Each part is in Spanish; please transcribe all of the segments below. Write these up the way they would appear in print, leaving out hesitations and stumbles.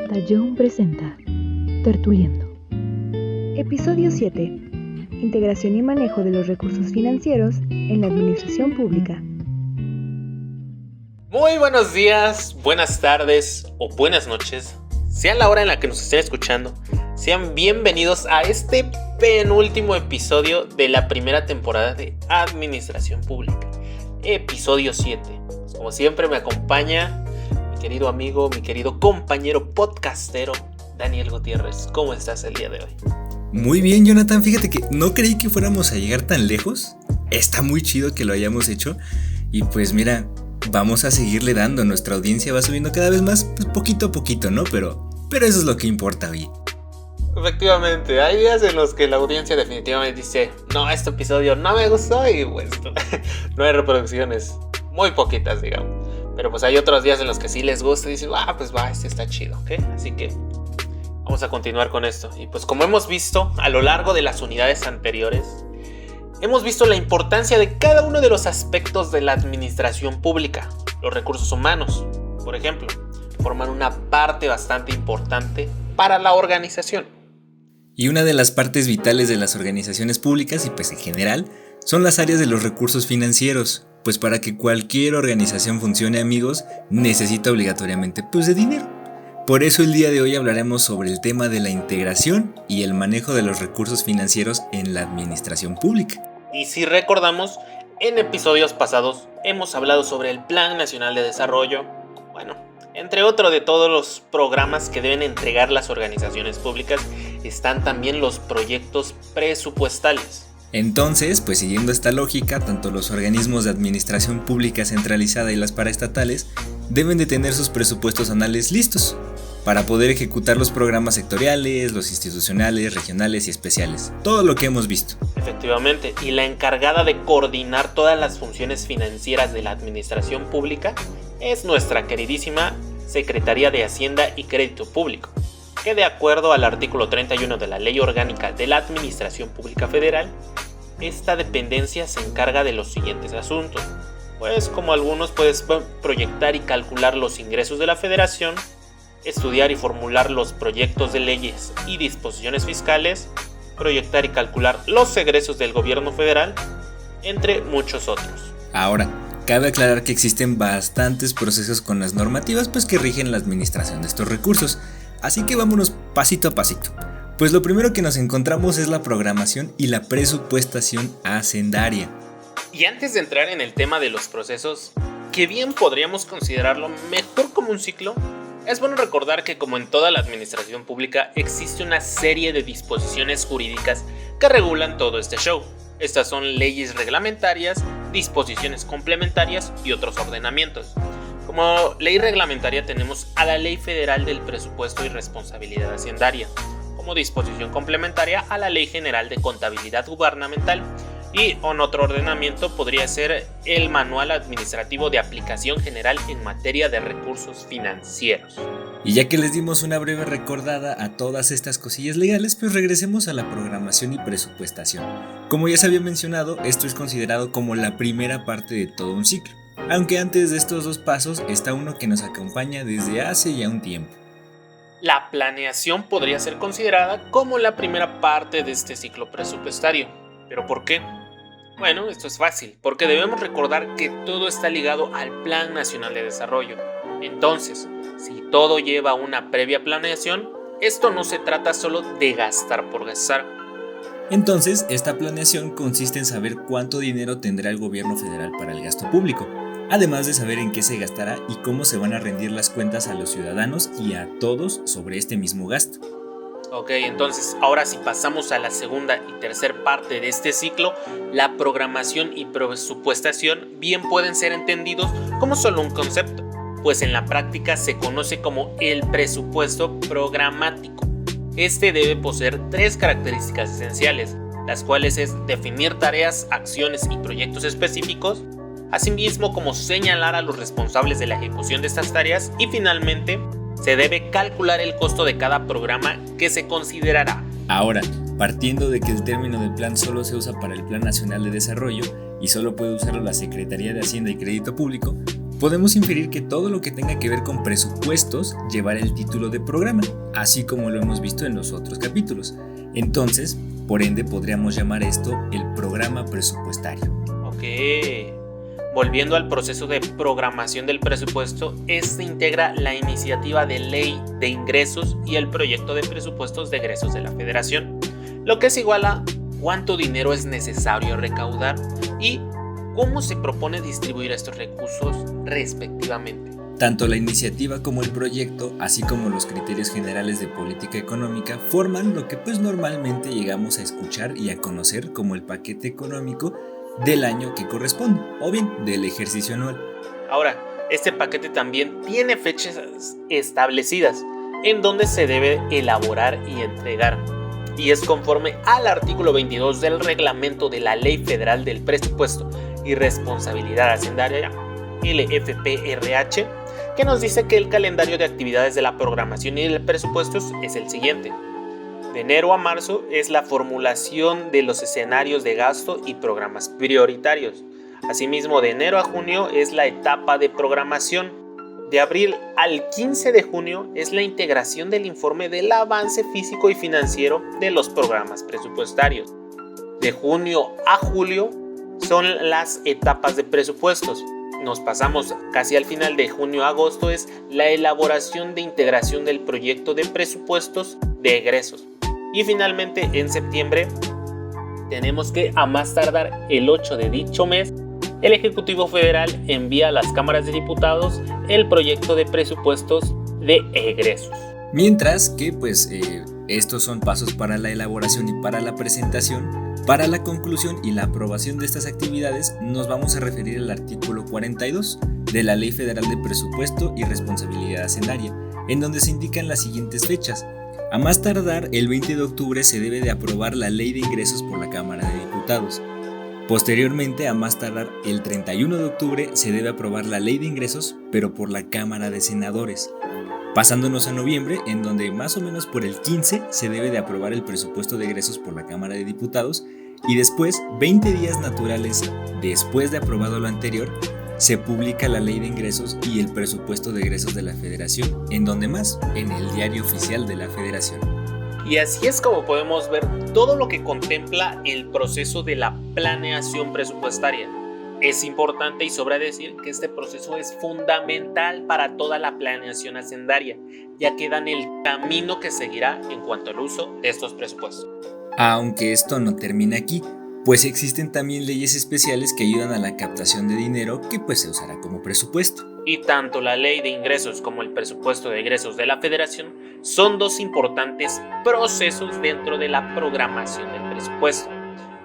Tallón presenta Tertuliendo. Episodio 7. Integración y manejo de los recursos financieros en la administración pública. Muy buenos días, buenas tardes o buenas noches, sea la hora en la que nos estén escuchando. Sean bienvenidos a este penúltimo episodio de la primera temporada de Administración Pública, episodio 7. Como siempre me acompaña mi querido amigo, mi querido compañero podcastero, Daniel Gutiérrez. ¿Cómo estás el día de hoy? Muy bien, Jonathan, fíjate que no creí que fuéramos a llegar tan lejos. Está muy chido que lo hayamos hecho. Y pues mira, vamos a seguirle dando. Nuestra audiencia va subiendo cada vez más, pues poquito a poquito, ¿no? Pero eso es lo que importa hoy. Efectivamente, hay días en los que la audiencia definitivamente dice: no, este episodio no me gustó y pues no hay reproducciones, muy poquitas, digamos. Pero pues hay otros días en los que sí les gusta y dicen: pues va, este está chido, ¿ok? Así que vamos a continuar con esto. Y pues como hemos visto a lo largo de las unidades anteriores, hemos visto la importancia de cada uno de los aspectos de la administración pública. Los recursos humanos, por ejemplo, forman una parte bastante importante para la organización. Y una de las partes vitales de las organizaciones públicas y pues en general son las áreas de los recursos financieros. Pues para que cualquier organización funcione, amigos, necesita obligatoriamente pues de dinero. Por eso el día de hoy hablaremos sobre el tema de la integración y el manejo de los recursos financieros en la administración pública. Y si recordamos, en episodios pasados hemos hablado sobre el Plan Nacional de Desarrollo, entre otro de todos los programas que deben entregar las organizaciones públicas, están también los proyectos presupuestales. Entonces, pues siguiendo esta lógica, tanto los organismos de administración pública centralizada y las paraestatales deben de tener sus presupuestos anuales listos para poder ejecutar los programas sectoriales, los institucionales, regionales y especiales, todo lo que hemos visto. Efectivamente, y la encargada de coordinar todas las funciones financieras de la administración pública es nuestra queridísima Secretaría de Hacienda y Crédito Público, que de acuerdo al artículo 31 de la Ley Orgánica de la Administración Pública Federal, esta dependencia se encarga de los siguientes asuntos. Pues como algunos, puedes proyectar y calcular los ingresos de la Federación, estudiar y formular los proyectos de leyes y disposiciones fiscales, proyectar y calcular los egresos del gobierno federal, entre muchos otros. Ahora, cabe aclarar que existen bastantes procesos con las normativas pues que rigen la administración de estos recursos, así que vámonos pasito a pasito. Pues lo primero que nos encontramos es la programación y la presupuestación hacendaria. Y antes de entrar en el tema de los procesos, que bien podríamos considerarlo mejor como un ciclo, es bueno recordar que como en toda la administración pública existe una serie de disposiciones jurídicas que regulan todo este show. Estas son leyes reglamentarias, disposiciones complementarias y otros ordenamientos. Como ley reglamentaria tenemos a la Ley Federal del Presupuesto y Responsabilidad Hacendaria, como disposición complementaria a la Ley General de Contabilidad Gubernamental, y en otro ordenamiento podría ser el Manual Administrativo de Aplicación General en materia de recursos financieros. Y ya que les dimos una breve recordada a todas estas cosillas legales, pues regresemos a la programación y presupuestación. Como ya se había mencionado, esto es considerado como la primera parte de todo un ciclo. Aunque antes de estos dos pasos está uno que nos acompaña desde hace ya un tiempo. La planeación podría ser considerada como la primera parte de este ciclo presupuestario. ¿Pero por qué? Bueno, esto es fácil, porque debemos recordar que todo está ligado al Plan Nacional de Desarrollo. Entonces, si todo lleva una previa planeación, esto no se trata solo de gastar por gastar. Entonces, esta planeación consiste en saber cuánto dinero tendrá el gobierno federal para el gasto público, además de saber en qué se gastará y cómo se van a rendir las cuentas a los ciudadanos y a todos sobre este mismo gasto. Ok, entonces ahora si pasamos a la segunda y tercera parte de este ciclo, la programación y presupuestación bien pueden ser entendidos como solo un concepto, pues en la práctica se conoce como el presupuesto programático. Este debe poseer tres características esenciales, las cuales es definir tareas, acciones y proyectos específicos, asimismo como señalar a los responsables de la ejecución de estas tareas, y finalmente se debe calcular el costo de cada programa que se considerará. Ahora, partiendo de que el término de plan solo se usa para el Plan Nacional de Desarrollo y solo puede usarlo la Secretaría de Hacienda y Crédito Público, podemos inferir que todo lo que tenga que ver con presupuestos llevará el título de programa, así como lo hemos visto en los otros capítulos. Entonces, por ende, podríamos llamar esto el programa presupuestario. Ok. Volviendo al proceso de programación del presupuesto, este integra la iniciativa de ley de ingresos y el proyecto de presupuestos de egresos de la Federación, lo que es igual a cuánto dinero es necesario recaudar y cómo se propone distribuir estos recursos respectivamente. Tanto la iniciativa como el proyecto, así como los criterios generales de política económica, forman lo que pues normalmente llegamos a escuchar y a conocer como el paquete económico del año que corresponde, o bien del ejercicio anual. Ahora, este paquete también tiene fechas establecidas en donde se debe elaborar y entregar, y es conforme al artículo 22 del reglamento de la Ley Federal del Presupuesto y Responsabilidad Hacendaria, LFPRH, que nos dice que el calendario de actividades de la programación y del presupuesto es el siguiente. De enero a marzo es la formulación de los escenarios de gasto y programas prioritarios. Asimismo, de enero a junio es la etapa de programación. De abril al 15 de junio es la integración del informe del avance físico y financiero de los programas presupuestarios. De junio a julio son las etapas de presupuestos. Nos pasamos casi al final de junio a agosto, es la elaboración de integración del proyecto de presupuestos de egresos. Y finalmente en septiembre tenemos que a más tardar el 8 de dicho mes, el Ejecutivo Federal envía a las cámaras de diputados el proyecto de presupuestos de egresos. Mientras que estos son pasos para la elaboración y para la presentación. Para la conclusión y la aprobación de estas actividades nos vamos a referir al artículo 42 de la Ley Federal de Presupuesto y Responsabilidad Hacendaria, en donde se indican las siguientes fechas. A más tardar, el 20 de octubre se debe de aprobar la Ley de Ingresos por la Cámara de Diputados. Posteriormente, a más tardar, el 31 de octubre se debe aprobar la Ley de Ingresos, pero por la Cámara de Senadores. Pasándonos a noviembre, en donde más o menos por el 15 se debe de aprobar el presupuesto de egresos por la Cámara de Diputados, y después, 20 días naturales después de aprobado lo anterior, se publica la Ley de Ingresos y el presupuesto de egresos de la Federación, ¿en donde más? En el Diario Oficial de la Federación. Y así es como podemos ver todo lo que contempla el proceso de la planeación presupuestaria. Es importante y sobra decir que este proceso es fundamental para toda la planeación hacendaria, ya que dan el camino que seguirá en cuanto al uso de estos presupuestos. Aunque esto no termina aquí, pues existen también leyes especiales que ayudan a la captación de dinero que se usará como presupuesto. Y tanto la Ley de Ingresos como el presupuesto de egresos de la Federación son dos importantes procesos dentro de la programación del presupuesto,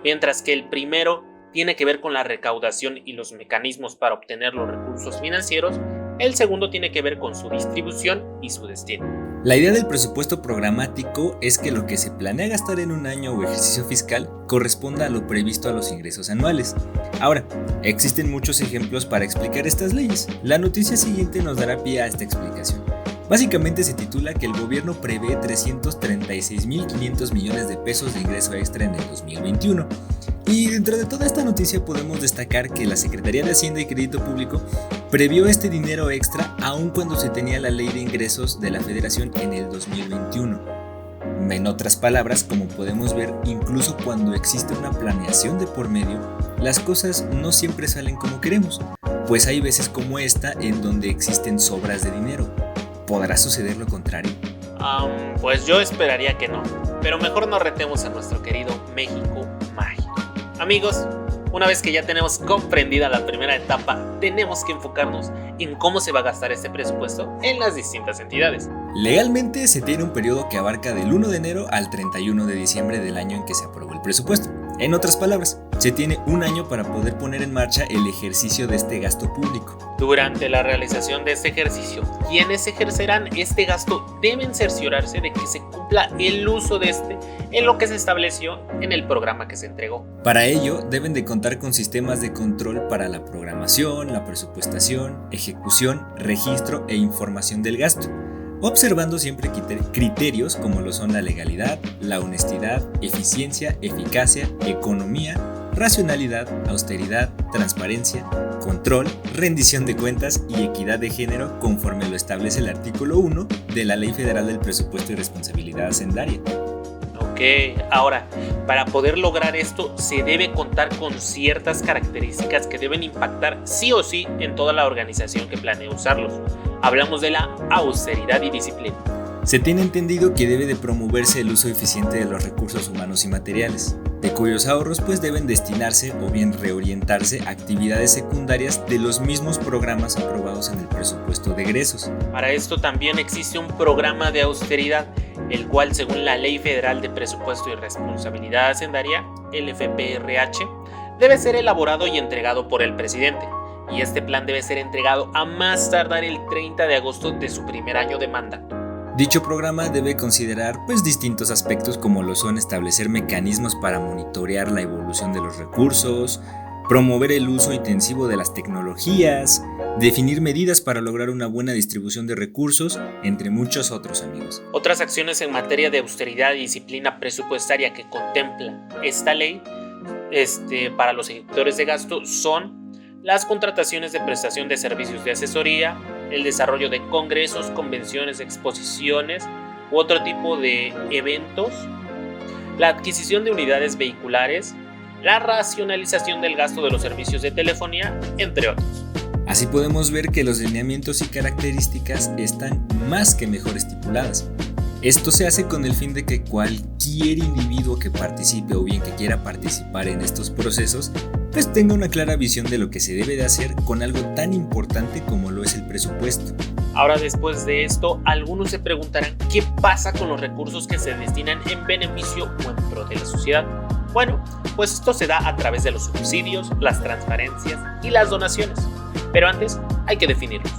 mientras que el primero tiene que ver con la recaudación y los mecanismos para obtener los recursos financieros, el segundo tiene que ver con su distribución y su destino. La idea del presupuesto programático es que lo que se planea gastar en un año o ejercicio fiscal corresponda a lo previsto a los ingresos anuales. Ahora, existen muchos ejemplos para explicar estas leyes. La noticia siguiente nos dará pie a esta explicación. Básicamente se titula que el gobierno prevé 336.500 millones de pesos de ingreso extra en el 2021. Y dentro de toda esta noticia podemos destacar que la Secretaría de Hacienda y Crédito Público previó este dinero extra aun cuando se tenía la Ley de Ingresos de la Federación en el 2021. En otras palabras, como podemos ver, incluso cuando existe una planeación de por medio, las cosas no siempre salen como queremos, pues hay veces como esta en donde existen sobras de dinero. ¿Podrá suceder lo contrario? Pues yo esperaría que no, pero mejor no retemos a nuestro querido México mágico. Amigos, una vez que ya tenemos comprendida la primera etapa, tenemos que enfocarnos en cómo se va a gastar este presupuesto en las distintas entidades. Legalmente se tiene un periodo que abarca del 1 de enero al 31 de diciembre del año en que se aprobó el presupuesto. En otras palabras, se tiene un año para poder poner en marcha el ejercicio de este gasto público. Durante la realización de este ejercicio, quienes ejercerán este gasto deben cerciorarse de que se cumpla el uso de este en lo que se estableció en el programa que se entregó. Para ello, deben de contar con sistemas de control para la programación, la presupuestación, ejecución, registro e información del gasto, observando siempre criterios como lo son la legalidad, la honestidad, eficiencia, eficacia, economía, racionalidad, austeridad, transparencia, control, rendición de cuentas y equidad de género conforme lo establece el artículo 1 de la Ley Federal del Presupuesto y Responsabilidad Hacendaria. Ok, ahora, para poder lograr esto se debe contar con ciertas características que deben impactar sí o sí en toda la organización que planea usarlos. Hablamos de la austeridad y disciplina. Se tiene entendido que debe de promoverse el uso eficiente de los recursos humanos y materiales, de cuyos ahorros pues deben destinarse o bien reorientarse a actividades secundarias de los mismos programas aprobados en el presupuesto de egresos. Para esto también existe un programa de austeridad, el cual según la Ley Federal de Presupuesto y Responsabilidad Hacendaria, LFPRH, debe ser elaborado y entregado por el presidente. Y este plan debe ser entregado a más tardar el 30 de agosto de su primer año de mandato. Dicho programa debe considerar distintos aspectos como lo son establecer mecanismos para monitorear la evolución de los recursos, promover el uso intensivo de las tecnologías, definir medidas para lograr una buena distribución de recursos, entre muchos otros, amigos. Otras acciones en materia de austeridad y disciplina presupuestaria que contempla esta ley para los ejecutores de gasto son las contrataciones de prestación de servicios de asesoría, el desarrollo de congresos, convenciones, exposiciones u otro tipo de eventos, la adquisición de unidades vehiculares, la racionalización del gasto de los servicios de telefonía, entre otros. Así podemos ver que los lineamientos y características están más que mejor estipuladas. Esto se hace con el fin de que cualquier individuo que participe o bien que quiera participar en estos procesos tenga una clara visión de lo que se debe de hacer con algo tan importante como lo es el presupuesto. Ahora, después de esto, algunos se preguntarán qué pasa con los recursos que se destinan en beneficio o en pro de la sociedad. Bueno, pues esto se da a través de los subsidios, las transferencias y las donaciones. Pero antes hay que definirlos.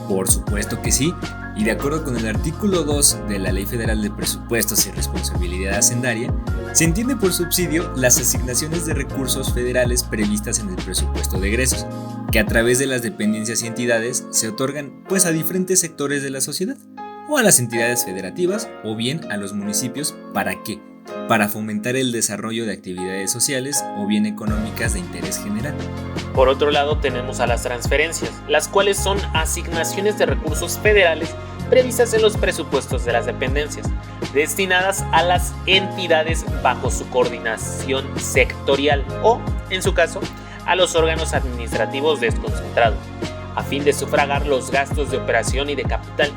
Por supuesto que sí, y de acuerdo con el artículo 2 de la Ley Federal de Presupuestos y Responsabilidad Hacendaria, se entiende por subsidio las asignaciones de recursos federales previstas en el presupuesto de egresos, que a través de las dependencias y entidades se otorgan a diferentes sectores de la sociedad, o a las entidades federativas, o bien a los municipios. ¿Para qué? Para fomentar el desarrollo de actividades sociales o bien económicas de interés general. Por otro lado tenemos a las transferencias, las cuales son asignaciones de recursos federales previstas en los presupuestos de las dependencias, destinadas a las entidades bajo su coordinación sectorial o, en su caso, a los órganos administrativos desconcentrados, a fin de sufragar los gastos de operación y de capital,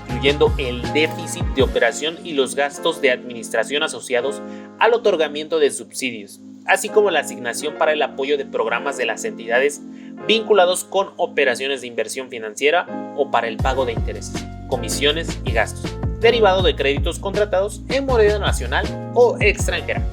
incluyendo el déficit de operación y los gastos de administración asociados al otorgamiento de subsidios, así como la asignación para el apoyo de programas de las entidades vinculados con operaciones de inversión financiera o para el pago de intereses, comisiones y gastos, derivado de créditos contratados en moneda nacional o extranjera.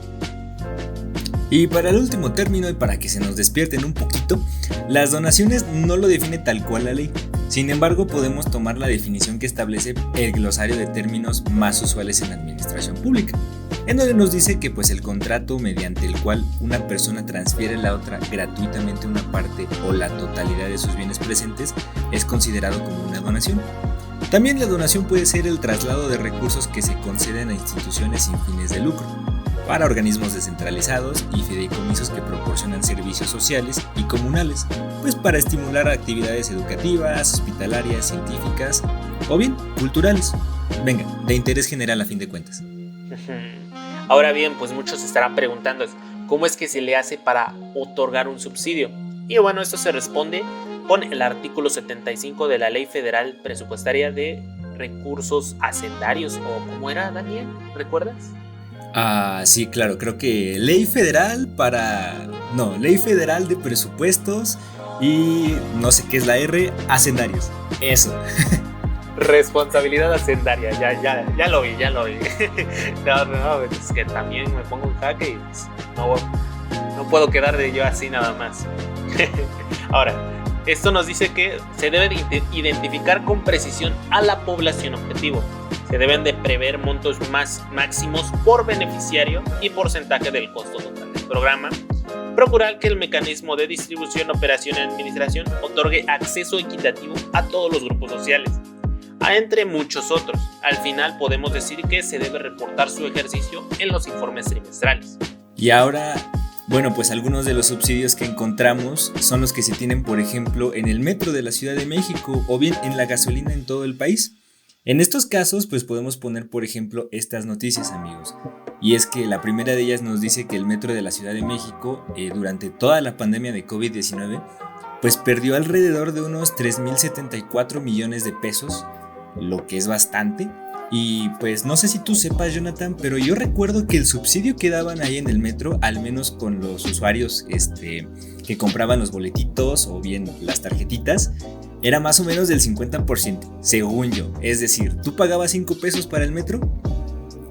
Y para el último término, y para que se nos despierten un poquito, las donaciones no lo define tal cual la ley. Sin embargo, podemos tomar la definición que establece el glosario de términos más usuales en la administración pública, en donde nos dice que el contrato mediante el cual una persona transfiere a la otra gratuitamente una parte o la totalidad de sus bienes presentes es considerado como una donación. También la donación puede ser el traslado de recursos que se conceden a instituciones sin fines de lucro, para organismos descentralizados y fideicomisos que proporcionan servicios sociales y comunales, para estimular actividades educativas, hospitalarias, científicas o bien culturales. Venga, de interés general a fin de cuentas. Ahora bien, muchos se estarán preguntando ¿cómo es que se le hace para otorgar un subsidio? Y bueno, esto se responde con el artículo 75 de la Ley Federal Presupuestaria de Recursos Hacendarios, o ¿cómo era, Daniel? ¿Recuerdas? Sí, claro, creo que Ley Federal de Presupuestos y no sé qué es la R, Hacendarios. Eso. Responsabilidad hacendaria, ya lo vi. No, es que también me pongo un jaque y no puedo quedar de yo así nada más. Ahora, esto nos dice que se debe de identificar con precisión a la población objetivo. Se deben de prever montos máximos por beneficiario y porcentaje del costo total del programa. Procurar que el mecanismo de distribución, operación y administración otorgue acceso equitativo a todos los grupos sociales, entre muchos otros. Al final podemos decir que se debe reportar su ejercicio en los informes trimestrales. Y ahora, bueno, pues algunos de los subsidios que encontramos son los que se tienen, por ejemplo, en el metro de la Ciudad de México o bien en la gasolina en todo el país. En estos casos, pues podemos poner, por ejemplo, estas noticias, amigos. Y es que la primera de ellas nos dice que el metro de la Ciudad de México, durante toda la pandemia de COVID-19, pues perdió alrededor de unos 3.074 millones de pesos, lo que es bastante. Y pues no sé si tú sepas, Jonathan, pero yo recuerdo que el subsidio que daban ahí en el metro, al menos con los usuarios que compraban los boletitos o bien las tarjetitas, era más o menos del 50%, según yo. Es decir, tú pagabas 5 pesos para el metro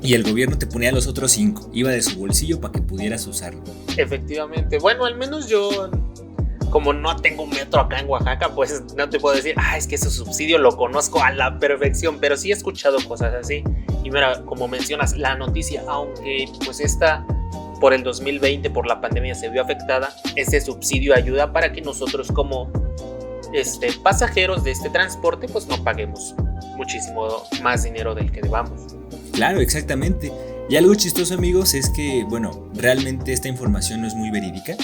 y el gobierno te ponía los otros 5, iba de su bolsillo para que pudieras usarlo. Efectivamente, bueno, al menos yo, como no tengo un metro acá en Oaxaca, pues no te puedo decir, es que ese subsidio lo conozco a la perfección, pero sí he escuchado cosas así. Y mira, como mencionas, la noticia, aunque pues esta por el 2020 por la pandemia se vio afectada, ese subsidio ayuda para que nosotros como pasajeros de este transporte pues no paguemos muchísimo más dinero del que debamos. Claro, exactamente. Y algo chistoso, amigos, es que, bueno, realmente esta información no es muy verídica,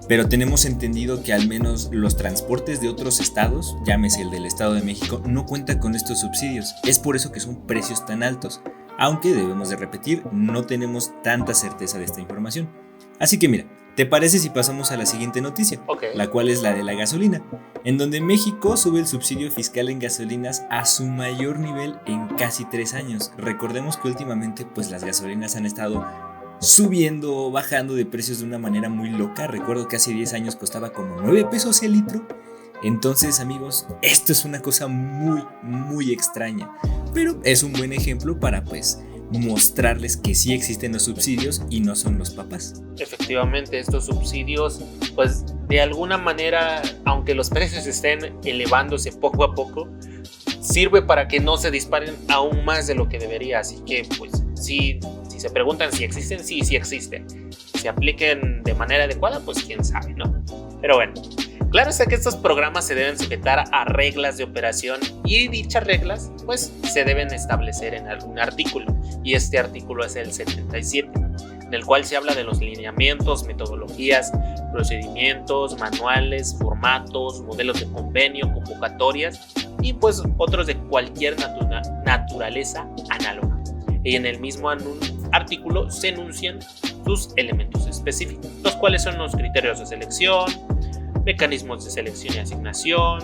pero tenemos entendido que al menos los transportes de otros estados, llámese el del Estado de México, no cuentan con estos subsidios. Es por eso que son precios tan altos. Aunque debemos de repetir, no tenemos tanta certeza de esta información. Así que mira, ¿te parece si pasamos a la siguiente noticia? Okay. La cual es la de la gasolina, en donde México sube el subsidio fiscal en gasolinas a su mayor nivel en casi 3 años. Recordemos que últimamente pues las gasolinas han estado subiendo o bajando de precios de una manera muy loca. Recuerdo que hace 10 años costaba como 9 pesos el litro. Entonces, amigos, esto es una cosa muy extraña, pero es un buen ejemplo para pues mostrarles que sí existen los subsidios y no son los papás. Efectivamente, estos subsidios pues de alguna manera, aunque los precios estén elevándose poco a poco, sirve para que no se disparen aún más de lo que debería. Así que pues si se preguntan si existen, sí existen. Si se apliquen de manera adecuada, pues quién sabe, ¿no? Pero bueno, claro está que estos programas se deben sujetar a reglas de operación y dichas reglas pues se deben establecer en algún artículo, y este artículo es el 77, en el cual se habla de los lineamientos, metodologías, procedimientos, manuales, formatos, modelos de convenio, convocatorias y pues otros de cualquier naturaleza análoga. Y en el mismo artículo se enuncian sus elementos específicos, los cuales son los criterios de selección, mecanismos de selección y asignación,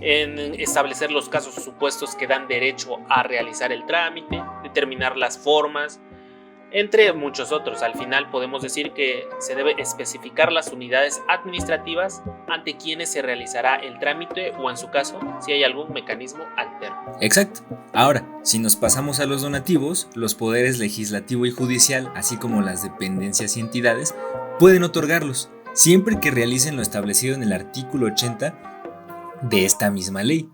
en establecer los casos o supuestos que dan derecho a realizar el trámite, determinar las formas, entre muchos otros. Al final podemos decir que se debe especificar las unidades administrativas ante quienes se realizará el trámite o en su caso si hay algún mecanismo alterno. Exacto. Ahora, si nos pasamos a los donativos, los poderes legislativo y judicial, así como las dependencias y entidades, pueden otorgarlos, siempre que realicen lo establecido en el artículo 80 de esta misma ley,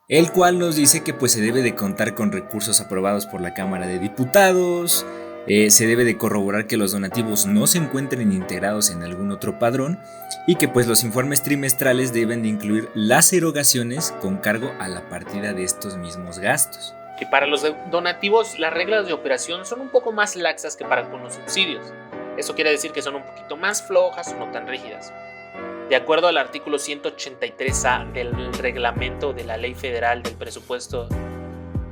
el cual nos dice que pues se debe de contar con recursos aprobados por la Cámara de Diputados, se debe de corroborar que los donativos no se encuentren integrados en algún otro padrón y que pues los informes trimestrales deben de incluir las erogaciones con cargo a la partida de estos mismos gastos. Y para los donativos las reglas de operación son un poco más laxas que para con los subsidios. Eso quiere decir que son un poquito más flojas o no tan rígidas. De acuerdo al artículo 183A del reglamento de la Ley Federal del Presupuesto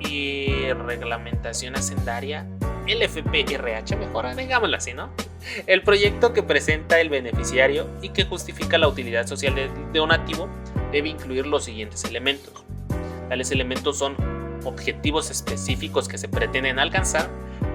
y Reglamentación Hacendaria, el FPRH, mejor digámoslo así, ¿no? El proyecto que presenta el beneficiario y que justifica la utilidad social del donativo debe incluir los siguientes elementos. Tales elementos son objetivos específicos que se pretenden alcanzar,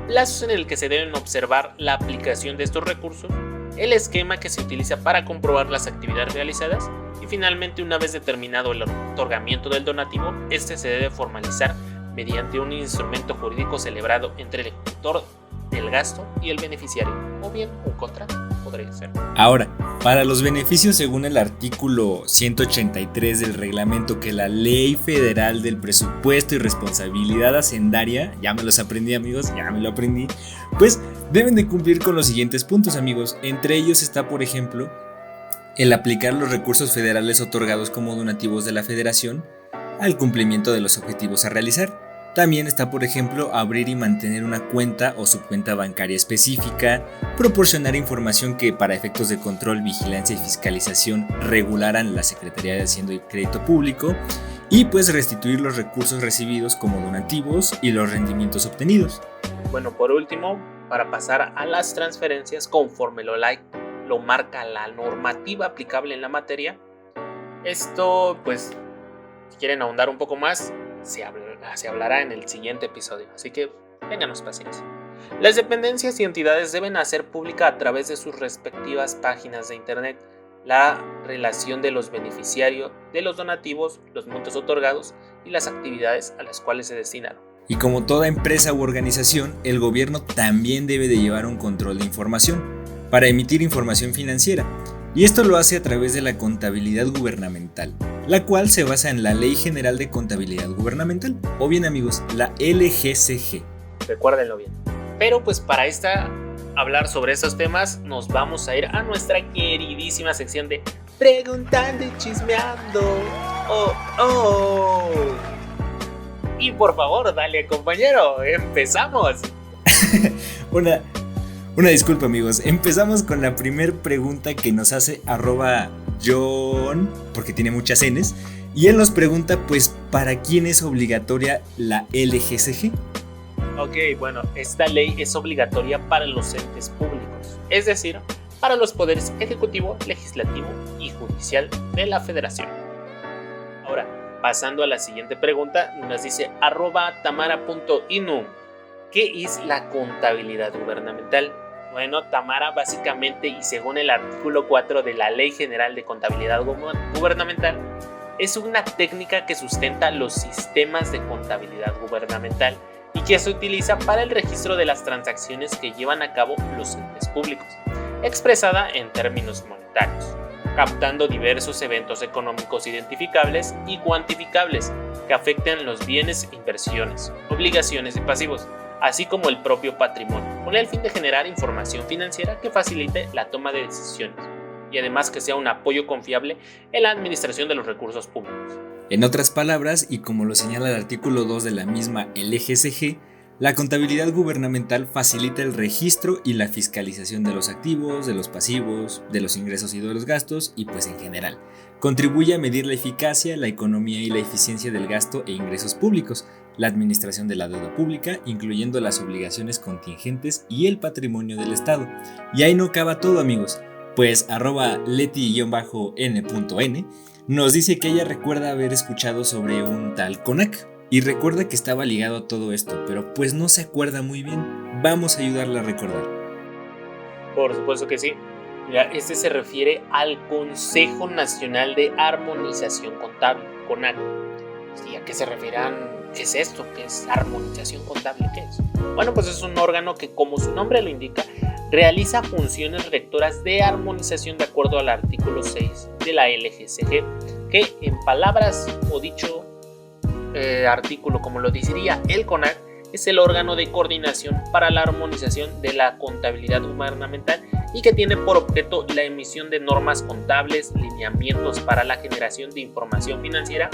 plazos en el que se deben observar la aplicación de estos recursos, el esquema que se utiliza para comprobar las actividades realizadas y finalmente, una vez determinado el otorgamiento del donativo, este se debe formalizar mediante un instrumento jurídico celebrado entre el ejecutor del gasto y el beneficiario, o bien un contrato, podría ser. Ahora, para los beneficios según el artículo 183 del reglamento que la Ley Federal del Presupuesto y Responsabilidad Hacendaria, ya me los aprendí, amigos, ya me lo aprendí, pues deben de cumplir con los siguientes puntos, amigos. Entre ellos está, por ejemplo, el aplicar los recursos federales otorgados como donativos de la Federación al cumplimiento de los objetivos a realizar. También está, por ejemplo, abrir y mantener una cuenta o subcuenta bancaria específica, proporcionar información que para efectos de control, vigilancia y fiscalización regularan la Secretaría de Hacienda y Crédito Público, y pues restituir los recursos recibidos como donativos y los rendimientos obtenidos. Bueno, por último, para pasar a las transferencias conforme lo marca la normativa aplicable en la materia, esto pues si quieren ahondar un poco más, se hablará en el siguiente episodio, así que ténganos paciencia. Las dependencias y entidades deben hacer pública a través de sus respectivas páginas de internet la relación de los beneficiarios, de los donativos, los montos otorgados y las actividades a las cuales se destinaron. Y como toda empresa u organización, el gobierno también debe de llevar un control de información para emitir información financiera. Y esto lo hace a través de la contabilidad gubernamental, la cual se basa en la Ley General de Contabilidad Gubernamental, o bien amigos, la LGCG. Recuérdenlo bien. Pero pues para hablar sobre estos temas, nos vamos a ir a nuestra queridísima sección de Preguntando y Chismeando. Y por favor, dale compañero, empezamos. Una disculpa amigos, empezamos con la primer pregunta que nos hace @John, porque tiene muchas N's, y él nos pregunta pues ¿para quién es obligatoria la LGCG? Ok, bueno, esta ley es obligatoria para los entes públicos, es decir, para los poderes ejecutivo, legislativo y judicial de la federación. Ahora, pasando a la siguiente pregunta, nos dice @tamara.inu. ¿Qué es la contabilidad gubernamental? Bueno, Tamara, básicamente y según el artículo 4 de la Ley General de Contabilidad Gubernamental, es una técnica que sustenta los sistemas de contabilidad gubernamental y que se utiliza para el registro de las transacciones que llevan a cabo los entes públicos, expresada en términos monetarios, captando diversos eventos económicos identificables y cuantificables que afecten los bienes, inversiones, obligaciones y pasivos, así como el propio patrimonio, con el fin de generar información financiera que facilite la toma de decisiones y además que sea un apoyo confiable en la administración de los recursos públicos. En otras palabras, y como lo señala el artículo 2 de la misma LGCG, la contabilidad gubernamental facilita el registro y la fiscalización de los activos, de los pasivos, de los ingresos y de los gastos y pues en general. Contribuye a medir la eficacia, la economía y la eficiencia del gasto e ingresos públicos, la administración de la deuda pública, incluyendo las obligaciones contingentes y el patrimonio del Estado. Y ahí no acaba todo amigos, pues @leti_n.n nos dice que ella recuerda haber escuchado sobre un tal CONAC. Y recuerda que estaba ligado a todo esto, pero pues no se acuerda muy bien. Vamos a ayudarla a recordar. Por supuesto que sí. Mira, este se refiere al Consejo Nacional de Armonización Contable, CONAC. ¿Y a qué se refieren? ¿Qué es esto? ¿Qué es armonización contable? ¿Qué es? Bueno, pues es un órgano que, como su nombre lo indica, realiza funciones rectoras de armonización de acuerdo al artículo 6 de la LGCG, que en palabras o dicho artículo, como lo diría el CONAC, es el órgano de coordinación para la armonización de la contabilidad gubernamental y que tiene por objeto la emisión de normas contables, lineamientos para la generación de información financiera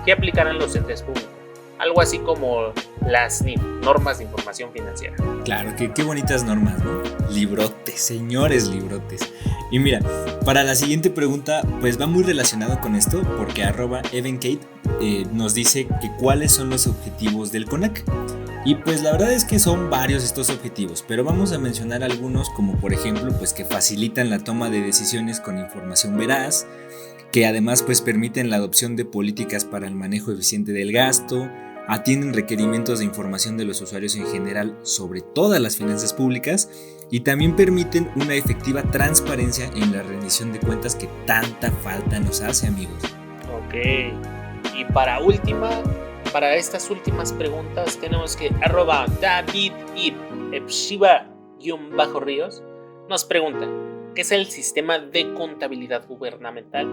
que aplicarán los entes públicos. Algo así como las NIF, normas de información financiera. Claro, qué bonitas normas, ¿no? Librotes, señores librotes. Y mira, para la siguiente pregunta, pues va muy relacionado con esto, porque @evenkate nos dice que cuáles son los objetivos del CONAC. Y pues la verdad es que son varios estos objetivos, pero vamos a mencionar algunos como por ejemplo pues que facilitan la toma de decisiones con información veraz, que además pues permiten la adopción de políticas para el manejo eficiente del gasto, atienden requerimientos de información de los usuarios en general sobre todas las finanzas públicas y también permiten una efectiva transparencia en la rendición de cuentas que tanta falta nos hace amigos. Ok, y para estas últimas preguntas tenemos que @davidipshiba_ríos nos pregunta ¿qué es el sistema de contabilidad gubernamental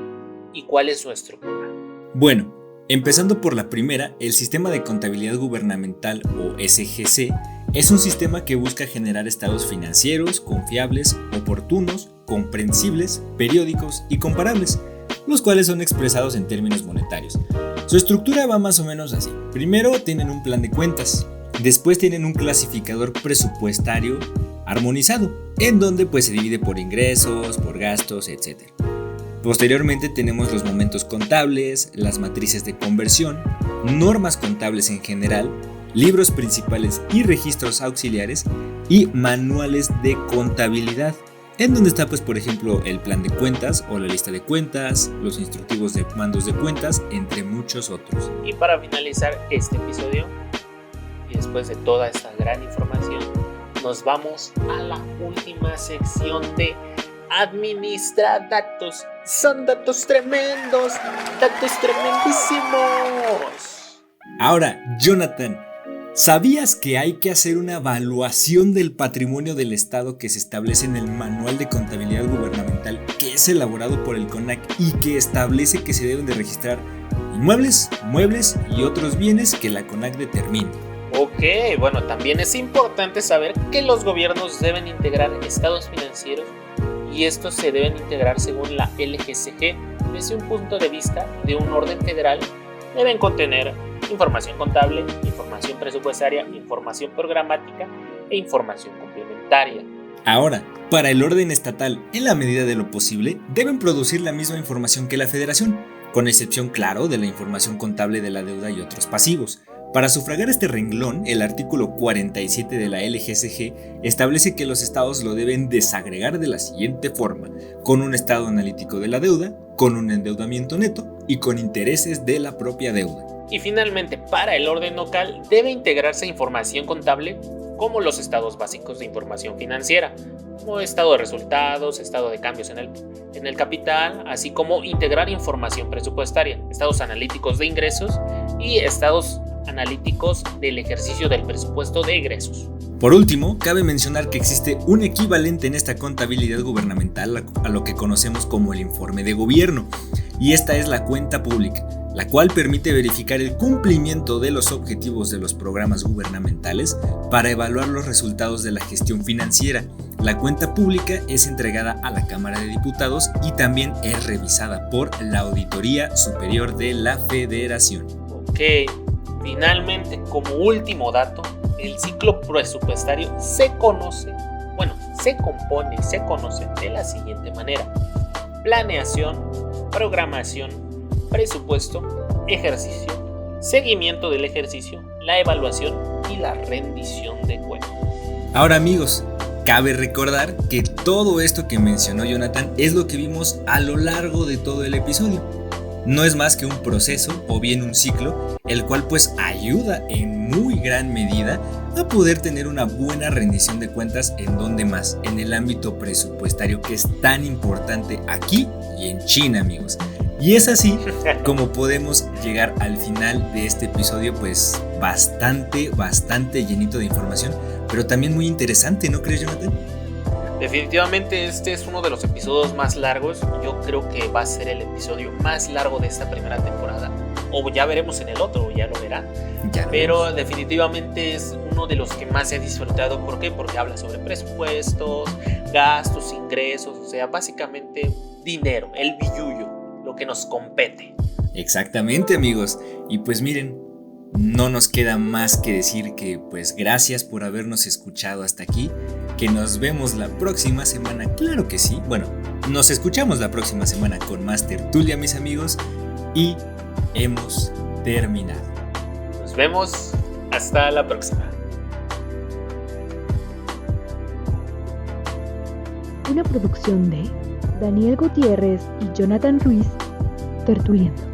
y cuál es su estructura? Bueno, empezando por la primera, el sistema de contabilidad gubernamental o SGC es un sistema que busca generar estados financieros confiables, oportunos, comprensibles, periódicos y comparables, los cuales son expresados en términos monetarios. Su estructura va más o menos así. Primero tienen un plan de cuentas, después tienen un clasificador presupuestario armonizado, en donde pues se divide por ingresos, por gastos, etc. Posteriormente tenemos los momentos contables, las matrices de conversión, normas contables en general, libros principales y registros auxiliares y manuales de contabilidad, en donde está pues por ejemplo el plan de cuentas o la lista de cuentas, los instructivos de mandos de cuentas, entre muchos otros. Y para finalizar este episodio, y después de toda esta gran información, nos vamos a la última sección de Administra datos. Son datos tremendos, datos tremendísimos. Ahora, Jonathan, ¿sabías que hay que hacer una evaluación del patrimonio del Estado que se establece en el Manual de Contabilidad Gubernamental, que es elaborado por el CONAC y que establece que se deben de registrar inmuebles, muebles y otros bienes que la CONAC determine? Ok, bueno, también es importante saber que los gobiernos deben integrar estados financieros y estos se deben integrar según la LGCG desde un punto de vista de un orden federal. Deben contener información contable, información presupuestaria, información programática e información complementaria. Ahora, para el orden estatal, en la medida de lo posible, deben producir la misma información que la federación, con excepción, claro, de la información contable de la deuda y otros pasivos. Para sufragar este renglón, el artículo 47 de la LGCG establece que los estados lo deben desagregar de la siguiente forma: con un estado analítico de la deuda, con un endeudamiento neto y con intereses de la propia deuda. Y finalmente, para el orden local, debe integrarse información contable como los estados básicos de información financiera, como estado de resultados, estado de cambios en el capital, así como integrar información presupuestaria, estados analíticos de ingresos y estados analíticos del ejercicio del presupuesto de egresos. Por último, cabe mencionar que existe un equivalente en esta contabilidad gubernamental a lo que conocemos como el informe de gobierno, y esta es la cuenta pública, la cual permite verificar el cumplimiento de los objetivos de los programas gubernamentales para evaluar los resultados de la gestión financiera. La cuenta pública es entregada a la Cámara de Diputados y también es revisada por la Auditoría Superior de la Federación. Ok, finalmente, como último dato, el ciclo presupuestario se compone y se conoce de la siguiente manera: planeación, programación, presupuesto, ejercicio, seguimiento del ejercicio, la evaluación y la rendición de cuentas. Ahora, amigos, cabe recordar que todo esto que mencionó Jonathan es lo que vimos a lo largo de todo el episodio. No es más que un proceso o bien un ciclo, el cual pues ayuda en muy gran medida a poder tener una buena rendición de cuentas. ¿En dónde más? En el ámbito presupuestario, que es tan importante aquí y en China, amigos. Y es así como podemos llegar al final de este episodio, pues bastante llenito de información, pero también muy interesante, ¿no crees, Jonathan? Definitivamente este es uno de los episodios más largos. Yo creo que va a ser el episodio más largo de esta primera temporada. O ya veremos en el otro, o ya lo verán. Pero definitivamente es uno de los que más he disfrutado. ¿Por qué? Porque habla sobre presupuestos, gastos, ingresos, o sea, básicamente dinero, el billullo, lo que nos compete. Exactamente, amigos. Y pues miren, no nos queda más que decir que pues gracias por habernos escuchado hasta aquí, que nos vemos la próxima semana, claro que sí. Bueno, nos escuchamos la próxima semana con más tertulia, mis amigos, y hemos terminado. Nos vemos, hasta la próxima. Una producción de Daniel Gutiérrez y Jonathan Ruiz, Tertuliendo.